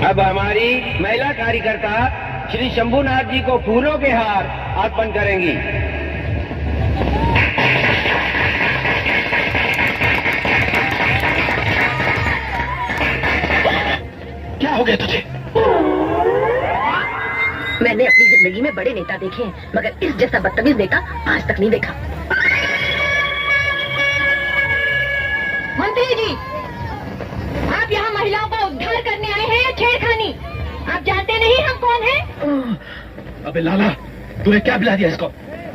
अब हमारी महिला कार्यकर्ता श्री शंभुनाथ जी को फूलों के हार अर्पण करेंगी। क्या हो गया तुझे? मैंने अपनी जिंदगी में बड़े नेता देखे हैं, मगर इस जैसा बदतमीज नेता आज तक नहीं देखा। मंत्री जी, आप यहाँ महिलाओं का उद्धार करने आए हैं या छेड़खानी? आप जानते नहीं हम कौन हैं? अबे लाला, तूने क्या पिला दिया इसको?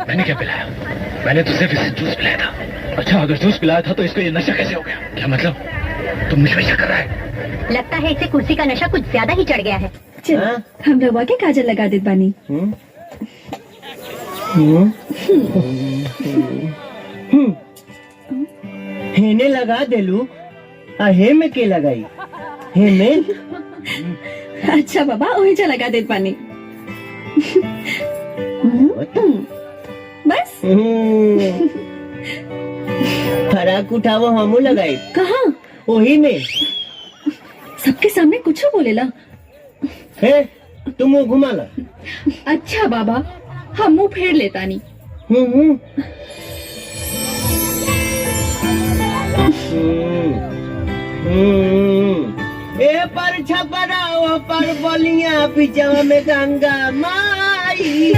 मैंने क्या पिलाया? मैंने तो सिर्फ इसे जूस पिलाया था। अच्छा, अगर जूस पिलाया था तो इसको ये नशा कैसे हो गया? क्या मतलब? तुम मुझ पे शक कर रहा है? लगता है इसे कुर्सी का नशा कुछ ज्यादा ही चढ़ गया है। चलो हम लोग के काजल लगा दे बानी। हेने लगा देलू, हे में के लगाई? हे में? अच्छा बाबा, ओहिजा लगा दे बानी। बस फराक उठावो हमू लगाई। कहाँ? वही में। सबके सामने कुछ बोलेला। हे, तुम वो घुमा ला। अच्छा बाबा, हम मुंह फेर लेता नहीं। ए पर छपरा, ओ पर बोलियां, पिछवा में गंगा माई।